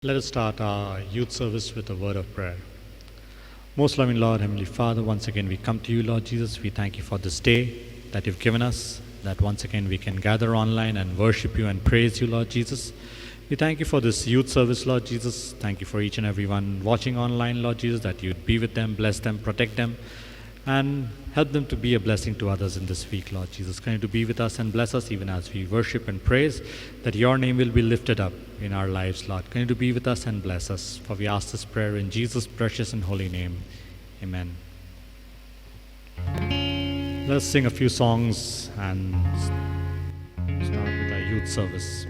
Let us start our youth service with a word of prayer. Most loving Lord, Heavenly Father, once again we come to you, Lord Jesus. We thank you for this day that you've given us, that once again we can gather online and worship you and praise you, Lord Jesus. We thank you for this youth service, Lord Jesus. Thank you for each and everyone watching online, Lord Jesus, that you'd be with them, bless them, protect them, and help them to be a blessing to others in this week, Lord Jesus. Continue to be with us and bless us even as we worship and praise, that your name will be lifted up in our lives, Lord. Continue to be with us and bless us. For we ask this prayer in Jesus' precious and holy name. Amen. Let's sing a few songs and start with our youth service.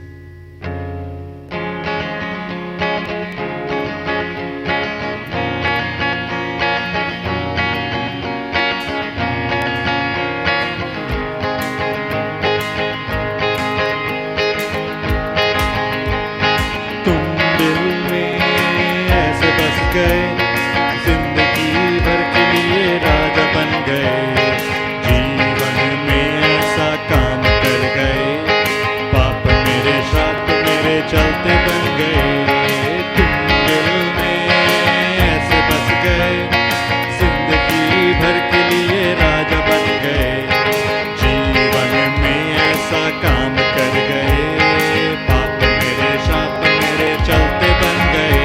जिंदगी भर के लिए राजा बन गए, जीवन में ऐसा काम कर गए, पाप मेरे साथ मेरे चलते बन गए। तुम दिल में ऐसे बस गए, जिंदगी भर के लिए राजा बन गए, जीवन में ऐसा काम कर गए, पाप मेरे साथ मेरे चलते बन गए।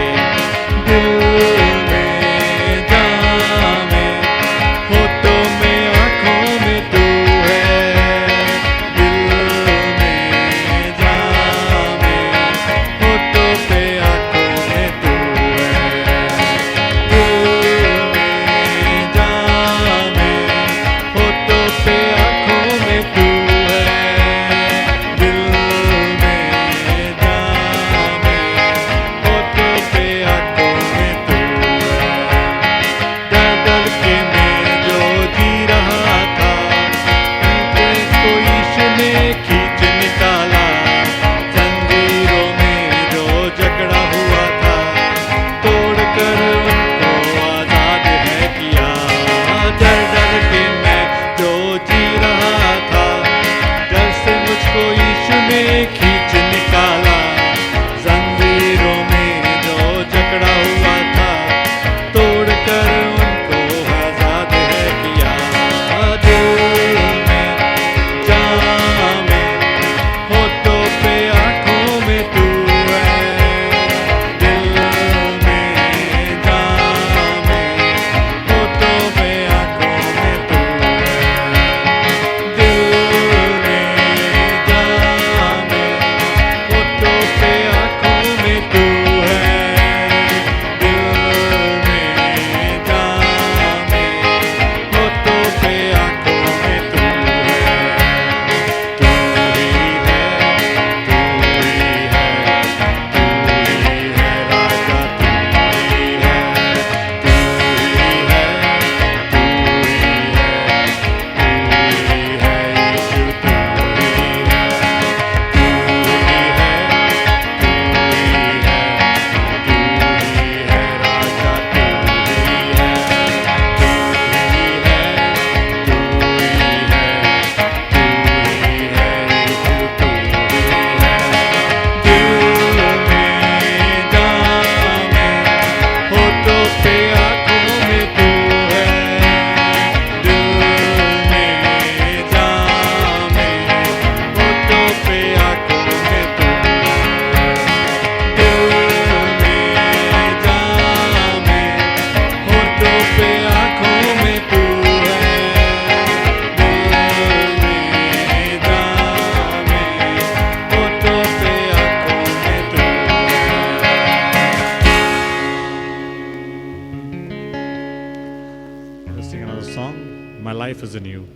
My life is in you.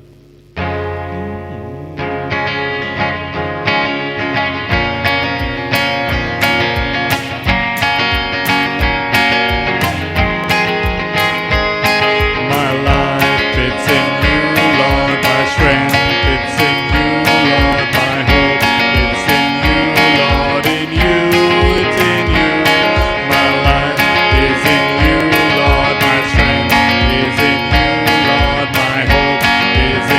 Is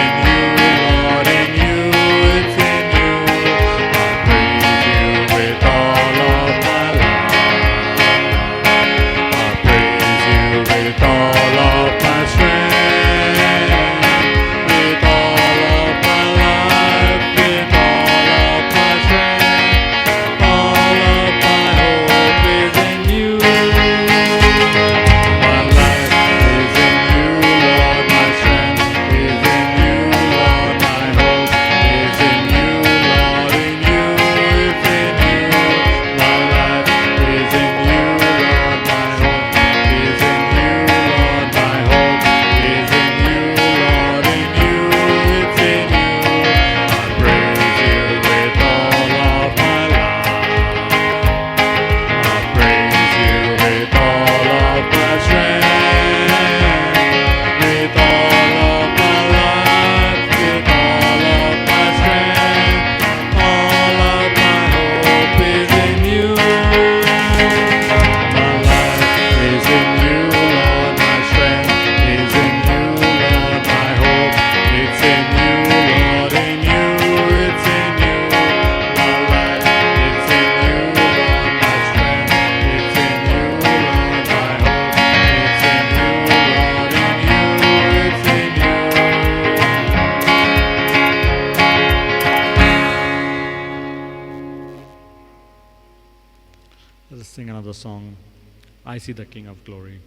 song, I See the King of Glory.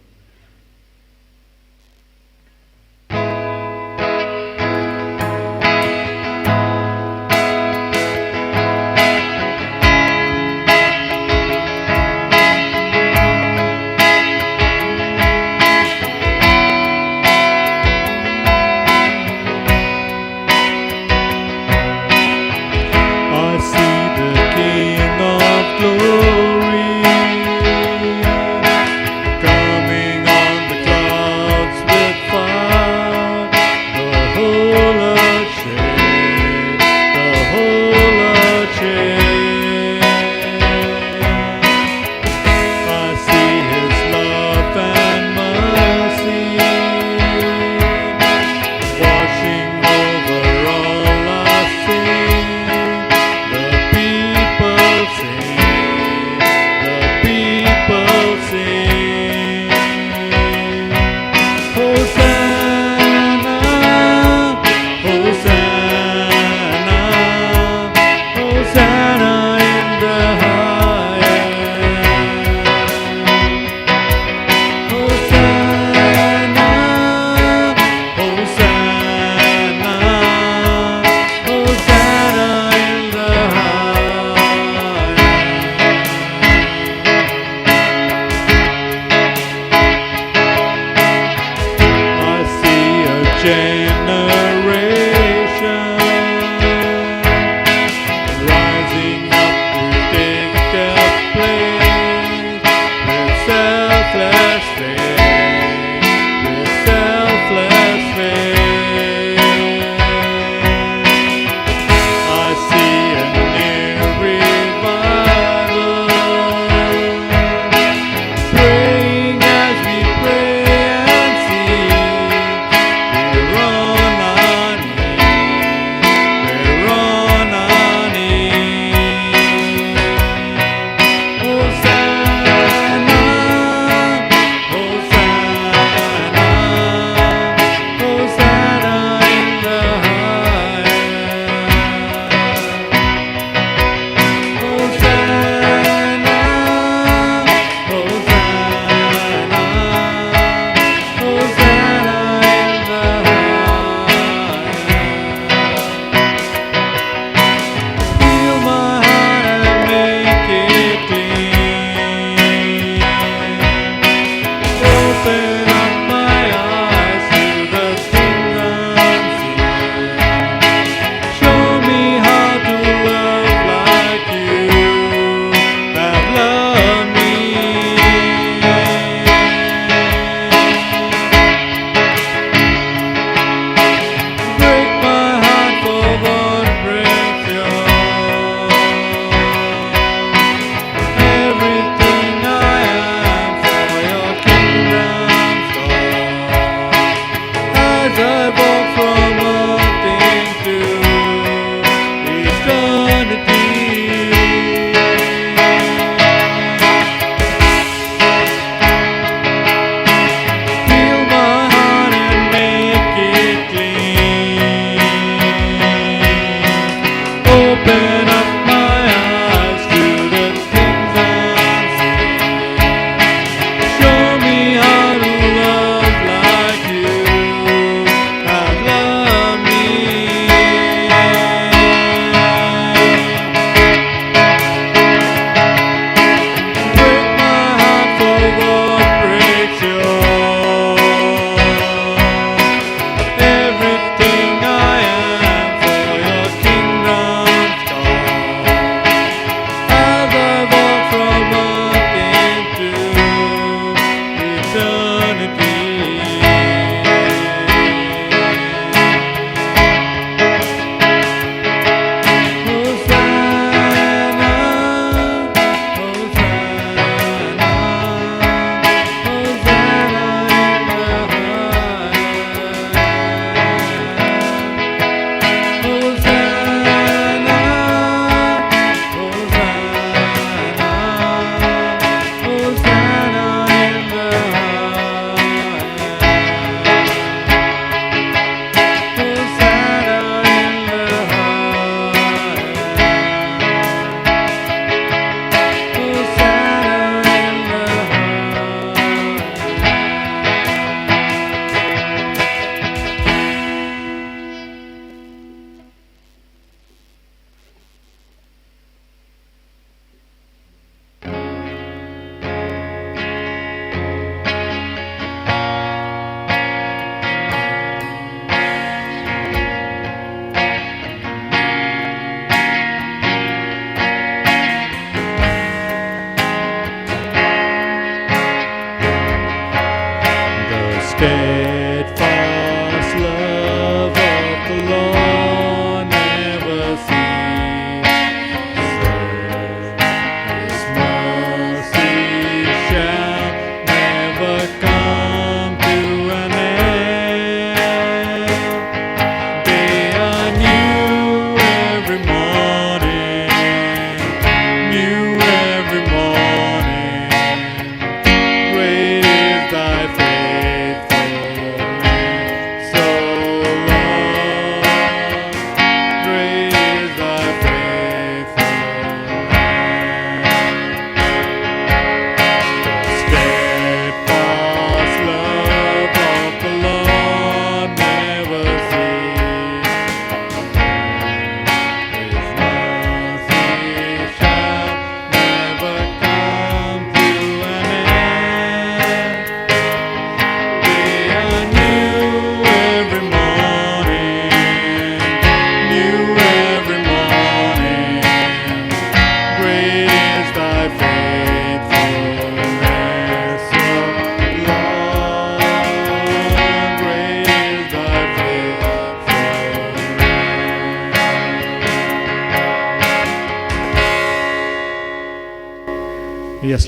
I see the King of Glory coming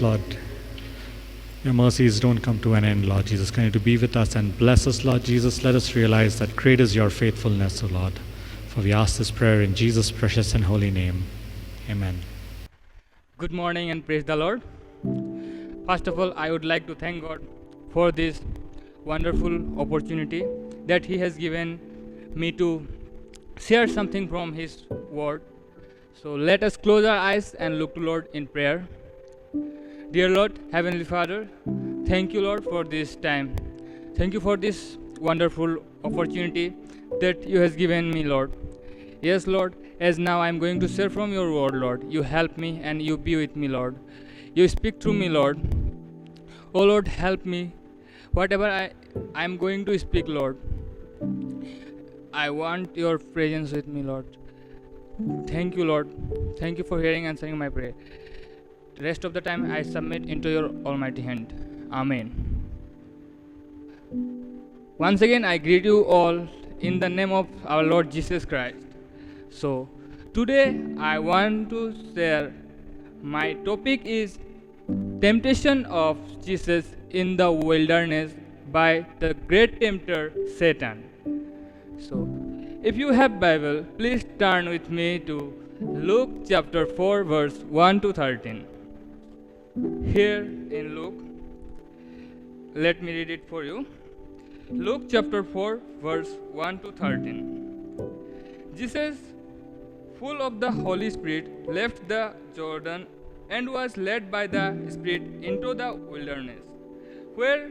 Lord. Your mercies don't come to an end, Lord Jesus. Continue to be with us and bless us, Lord Jesus. Let us realize that great is your faithfulness, O Lord. For we ask this prayer in Jesus' precious and holy name. Amen. Good morning and praise the Lord. First of all, I would like to thank God for this wonderful opportunity that He has given me to share something from His Word. So let us close our eyes and look to Lord in prayer. Dear Lord, Heavenly Father, thank you, Lord, for this time. Thank you for this wonderful opportunity that you has given me, Lord. Yes, Lord, as now I am going to share from your word, Lord. You help me and you be with me, Lord. You speak through me, Lord. Oh, Lord, help me. Whatever I am going to speak, Lord, I want your presence with me, Lord. Thank you, Lord. Thank you for hearing and answering my prayer. The rest of the time I submit into your almighty hand. Amen. Once again, I greet you all in the name of our Lord Jesus Christ. So, today I want to share my topic is temptation of Jesus in the wilderness by the great tempter Satan. So, if you have Bible, please turn with me to Luke chapter 4 verse 1 to 13. Here in Luke, let me read it for you. Luke chapter 4 verse 1 to 13. Jesus, full of the Holy Spirit, left the Jordan and was led by the Spirit into the wilderness, where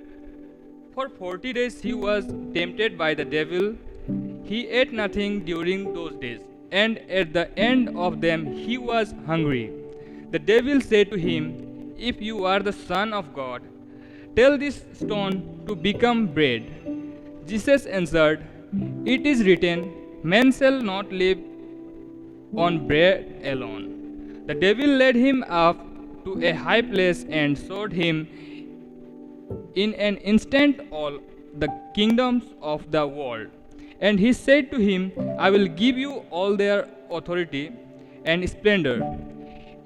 for 40 days he was tempted by the devil. He ate nothing during those days, and at the end of them he was hungry. The devil said to him, "If you are the Son of God, tell this stone to become bread." Jesus answered, "It is written, man shall not live on bread alone." The devil led him up to a high place and showed him in an instant all the kingdoms of the world. And he said to him, "I will give you all their authority and splendor.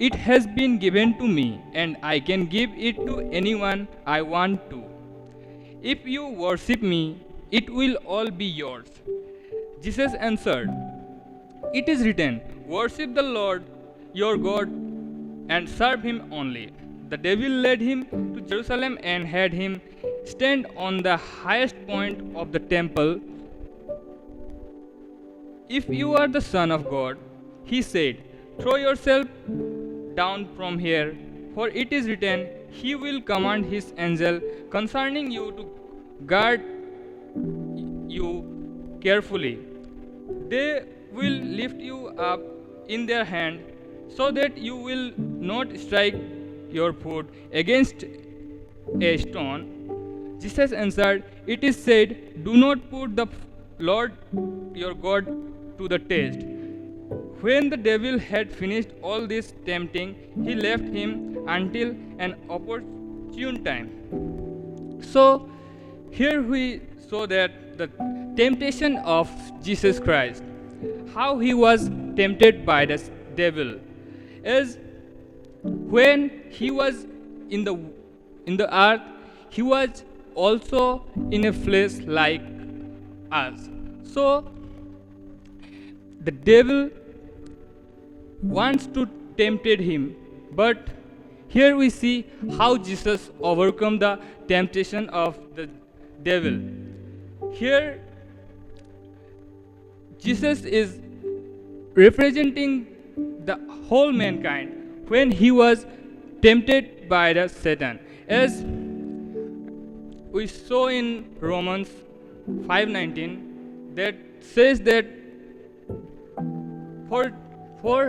It has been given to me, and I can give it to anyone I want to. If you worship me, it will all be yours." Jesus answered, "It is written, worship the Lord your God and serve him only." The devil led him to Jerusalem and had him stand on the highest point of the temple. "If you are the Son of God," he said, "throw yourself down from here, for it is written, he will command his angel concerning you to guard you carefully. They will lift you up in their hand, so that you will not strike your foot against a stone." Jesus answered, "It is said, do not put the Lord your God to the test." When the devil had finished all this tempting, he left him until an opportune time. So, here we saw that the temptation of Jesus Christ, how he was tempted by the devil, is when he was in the earth, he was also in a flesh like us. So, the devil wants to tempt him, but here we see how Jesus overcome the temptation of the devil. Here, Jesus is representing the whole mankind when he was tempted by the Satan. As we saw in Romans 5:19, that says that for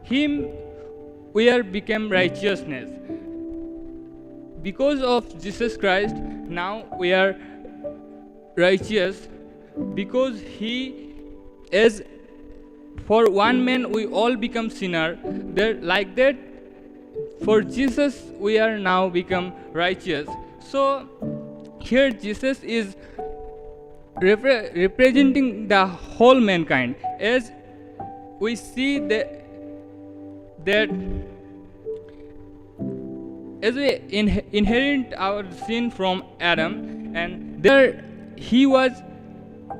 him we are become righteousness. Because of Jesus Christ, now we are righteous, because he is, for one man we all become sinner. Like that, for Jesus we are now become righteous. So here Jesus is representing the whole mankind, as we see that as we inherit our sin from Adam, and there he was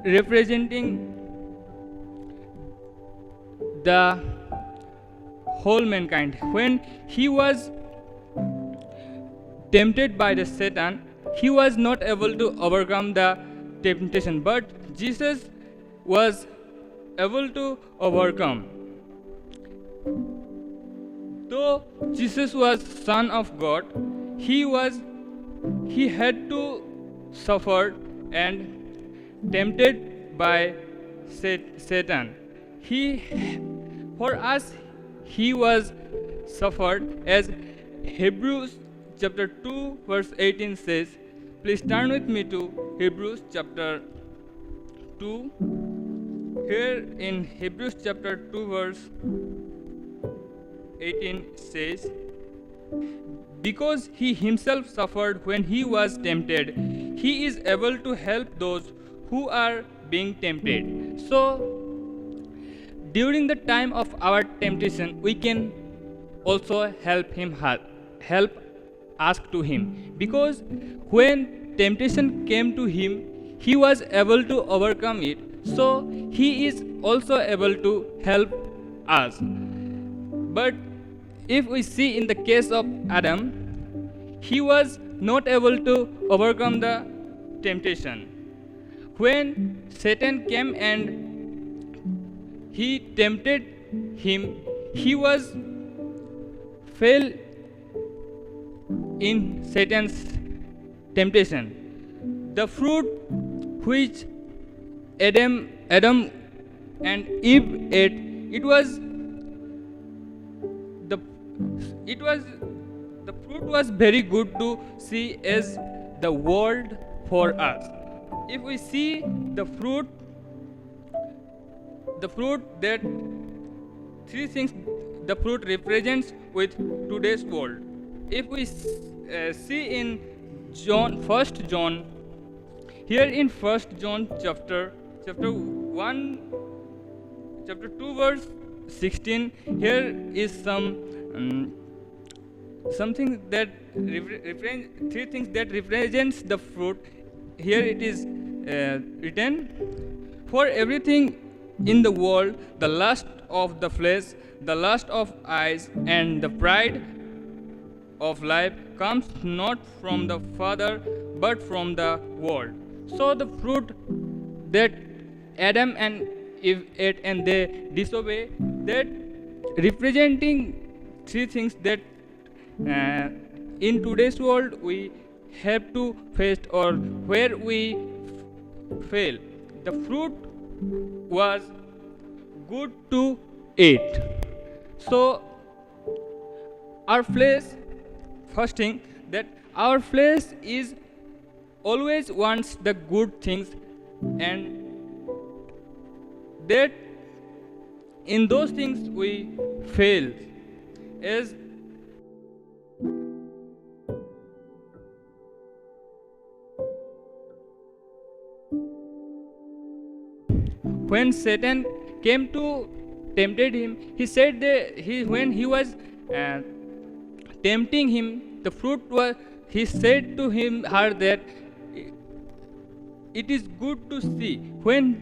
representing the whole mankind. When he was tempted by the Satan, he was not able to overcome the temptation, but Jesus was able to overcome. Though Jesus was Son of God, he had to suffer and tempted by Satan. For us, he was suffered, as Hebrews chapter 2 verse 18 says. Please turn with me to Hebrews chapter 2. Here in Hebrews chapter 2 verse 18 says, because he himself suffered when he was tempted, he is able to help those who are being tempted. So, during the time of our temptation, we can also help ask to him, because when temptation came to him, he was able to overcome it. So, he is also able to help us. But if we see in the case of Adam, he was not able to overcome the temptation. When Satan came and he tempted him, he was fell in Satan's temptation. The fruit which Adam and Eve ate, the fruit was very good to see as the world for us. If we see the fruit that three things the fruit represents with today's world. If we see in First John, here in First John chapter 1, chapter 2 verse 16, here is something that three things that represents the fruit. Here it is written, for everything in the world, the lust of the flesh, the lust of eyes, and the pride of life comes not from the Father, but from the world. So the fruit that Adam and Eve ate and they disobey, that representing three things that in today's world we have to face, or where we fail. The fruit was good to eat. So our flesh, first thing, that our flesh is always wants the good things, and that in those things we fail. As when Satan came to tempted him, he said that when he was tempting him, the fruit was, he said to her that it is good to see. When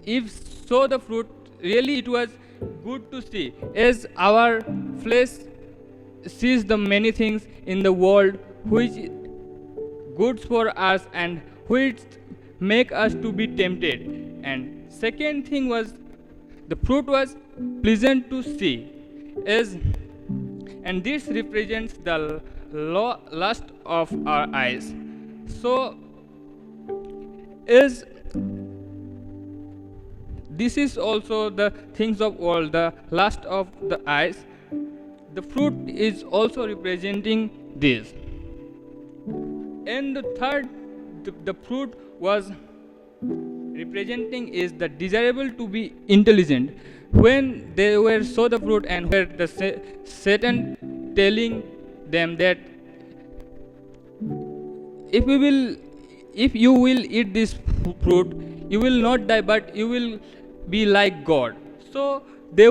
Eve saw the fruit, really it was good to see, as our flesh sees the many things in the world which good for us and which make us to be tempted. And second thing was, the fruit was pleasant to see, and this represents the lust of our eyes. So, this is also the things of world, the lust of the eyes. The fruit is also representing this. And the third, the fruit was representing is the desirable to be intelligent. When they were saw the fruit, and where the Satan telling them that if you will eat this fruit, you will not die, but you will be like God. So they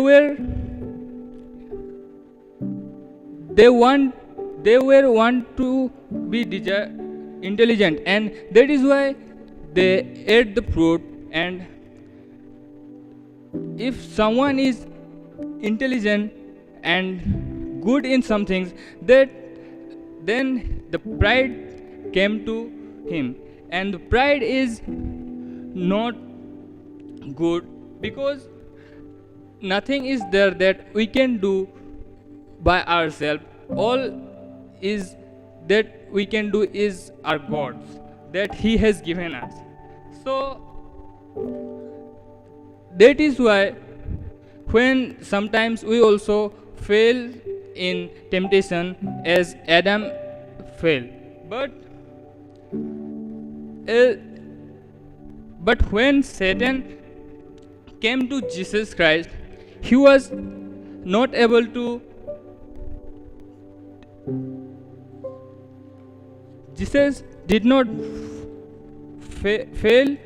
they were want to be intelligent, and that is why they ate the fruit. And if someone is intelligent and good in some things, that then the pride came to him, and the pride is not good, because nothing is there that we can do by ourselves. All is that we can do is our God's, that He has given us. So that is why when sometimes we also fail in temptation as Adam failed. Uh, but when Satan came to Jesus Christ, he was not able to. Jesus did not fail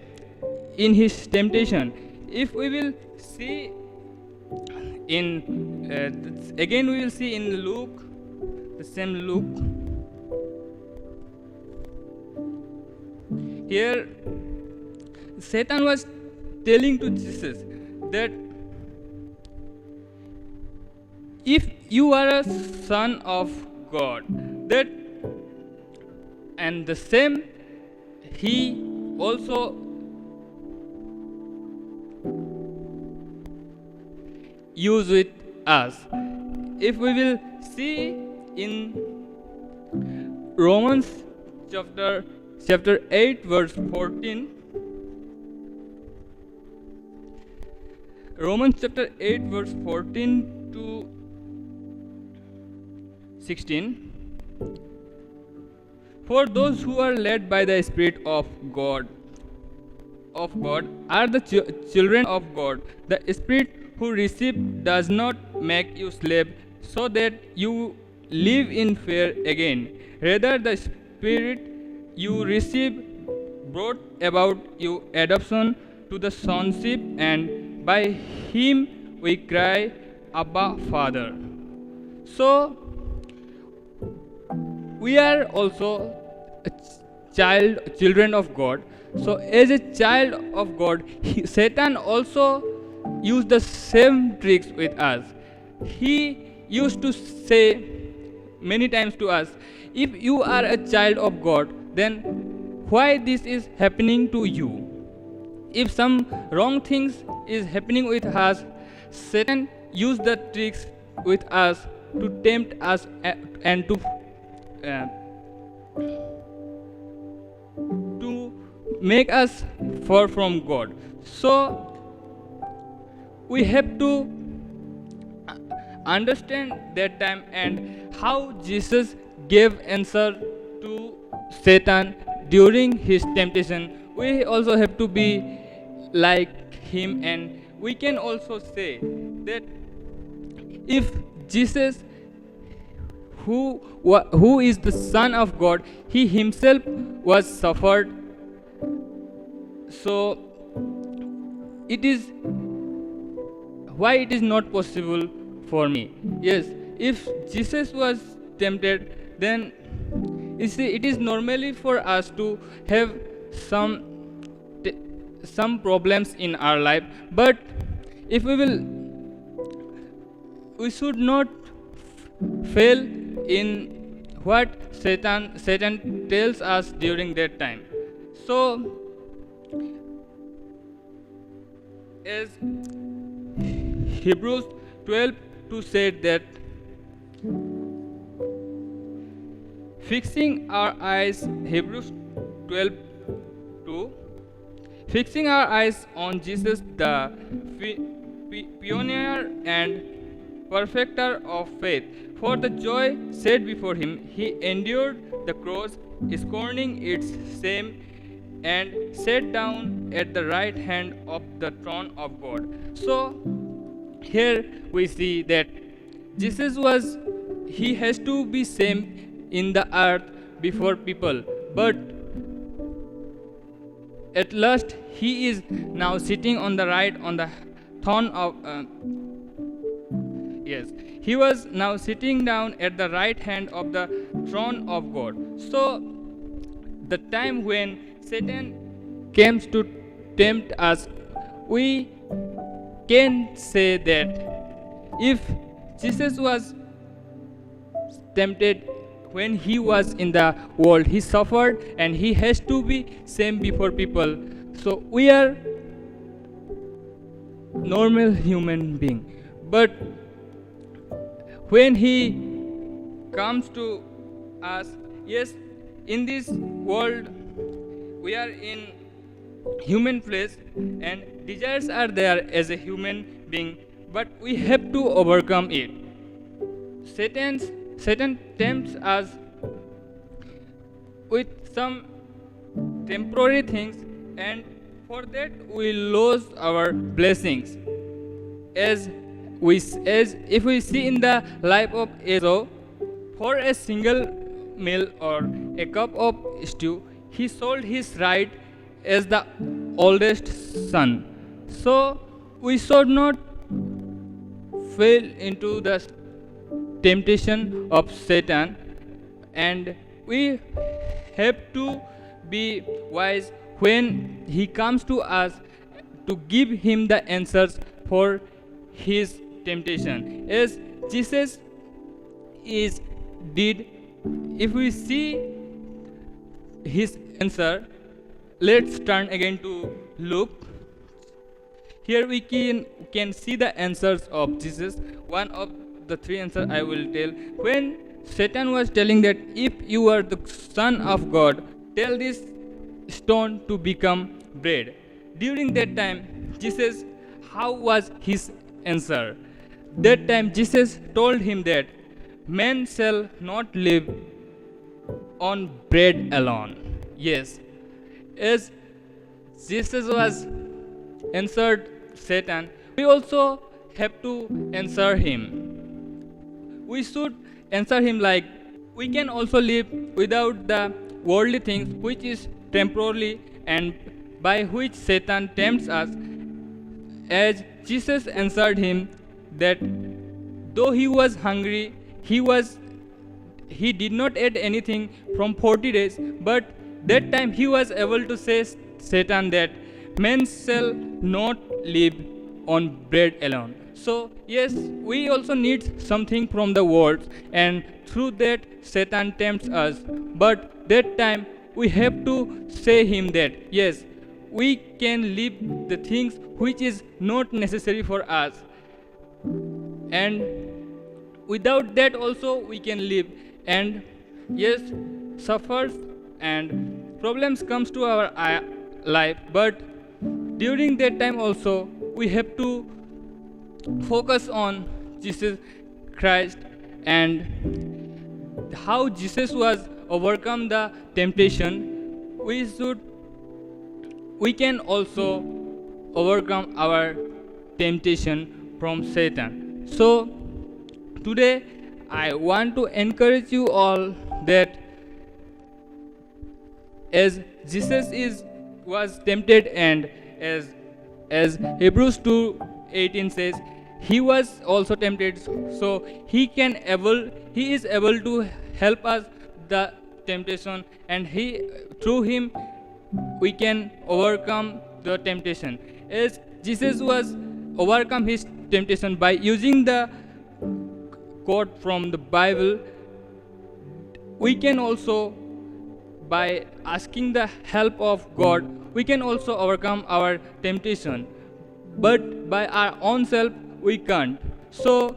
in his temptation. If we will see in again, we will see in Luke, the same Luke. Here, Satan was telling to Jesus that if you are a son of God, that, and the same he also use with us. If we will see in Romans chapter 8 verse 14, Romans chapter 8 verse 14 to 16, for those who are led by the Spirit of God are the children of God. The Spirit who receive does not make you slave so that you live in fear again. Rather, the Spirit you receive brought about your adoption to the sonship, and by Him we cry, Abba, Father. So, we are also children of God. So, as a child of God, Satan also used the same tricks with us. He used to say many times to us, if you are a child of God, then why this is happening to you? If some wrong things is happening with us, Satan used the tricks with us to tempt us and to make us far from God. So we have to understand that time and how Jesus gave answer to Satan during his temptation. We also have to be like him, and we can also say that if Jesus, who is the Son of God, he himself was suffered, so it is why it is not possible for me. Yes, if Jesus was tempted, then you see, it is normally for us to have some problems in our life, but if we should not fail in what Satan tells us during that time. So, as Hebrews 12:2 said that fixing our eyes, Hebrews 12:2, fixing our eyes on Jesus, the pioneer and perfecter of faith. For the joy set before him, he endured the cross, scorning its shame, and sat down at the right hand of the throne of God. So, here we see that Jesus he has to be same in the earth before people, but at last he is now sitting on the right on the throne of he was now sitting down at the right hand of the throne of God. So the time when Satan comes to tempt us, we can say that if Jesus was tempted when he was in the world, he suffered and he has to be same before people. So we are normal human being, but when he comes to us, yes, in this world we are in human flesh and desires are there as a human being, but we have to overcome it. Satan tempts us with some temporary things, and for that we lose our blessings. As if we see in the life of Esau, for a single meal or a cup of stew, he sold his right as the oldest son. So we should not fall into the temptation of Satan, and we have to be wise when he comes to us to give him the answers for his temptation, as Jesus did. If we see his answer, let's turn again to Luke. Here we can see the answers of Jesus. One of the three answers I will tell. When Satan was telling that if you are the Son of God, tell this stone to become bread. During that time, Jesus, how was his answer? That time Jesus told him that man shall not live on bread alone. Yes, as Jesus was answered Satan, we also have to answer him. We should answer him like we can also live without the worldly things which is temporarily and by which Satan tempts us, as Jesus answered him that though he was hungry, he did not eat anything from 40 days, but that time he was able to say Satan that men shall not live on bread alone. So yes, we also need something from the world, and through that Satan tempts us. But that time we have to say him that yes, we can live the things which is not necessary for us, and without that also we can live. And yes, suffers and problems comes to our life, but during that time also we have to focus on Jesus Christ and how Jesus was overcome the temptation. We can also overcome our temptation from Satan. So today I want to encourage you all that as Jesus was tempted, and as Hebrews 2:18 says, he was also tempted, so he is able to help us the temptation, and through him we can overcome the temptation. As Jesus was overcome his temptation by using the quote from the Bible, we can also, by asking the help of God, we can also overcome our temptation. But by our own self, we can't. So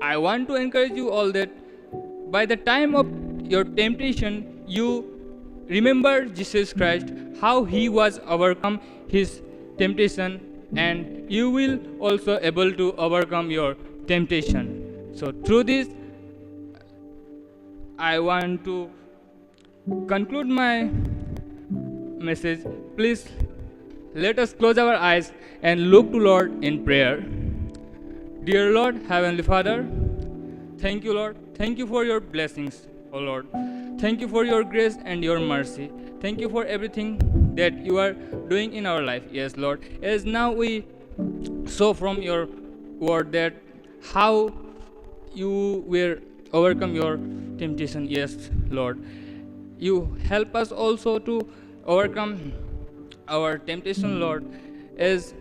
I want to encourage you all that by the time of your temptation, you remember Jesus Christ, how he was overcome his temptation, and you will also able to overcome your temptation. So through this, I want to conclude my message. Please let us close our eyes and look to Lord in prayer. Dear Lord, Heavenly Father, thank you, Lord. Thank you for your blessings, O Lord. Thank you for your grace and your mercy. Thank you for everything that you are doing in our life. Yes, Lord. As now we saw from your word that how you will overcome your temptation. Yes, Lord. You help us also to overcome our temptation, Lord, as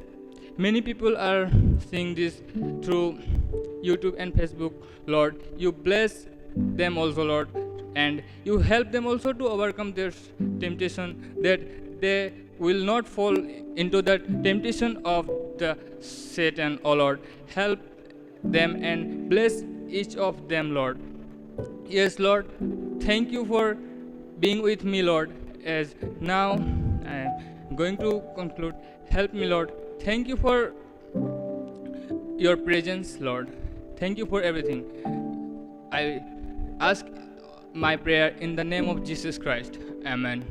many people are seeing this through YouTube and Facebook, Lord. You bless them also, Lord, and you help them also to overcome their temptation, that they will not fall into the temptation of the Satan, oh Lord. Help them and bless each of them, Lord. Yes, Lord. Thank you for being with me, Lord. As now I am going to conclude. Help me, Lord. Thank you for your presence, Lord. Thank you for everything. I ask my prayer in the name of Jesus Christ. Amen.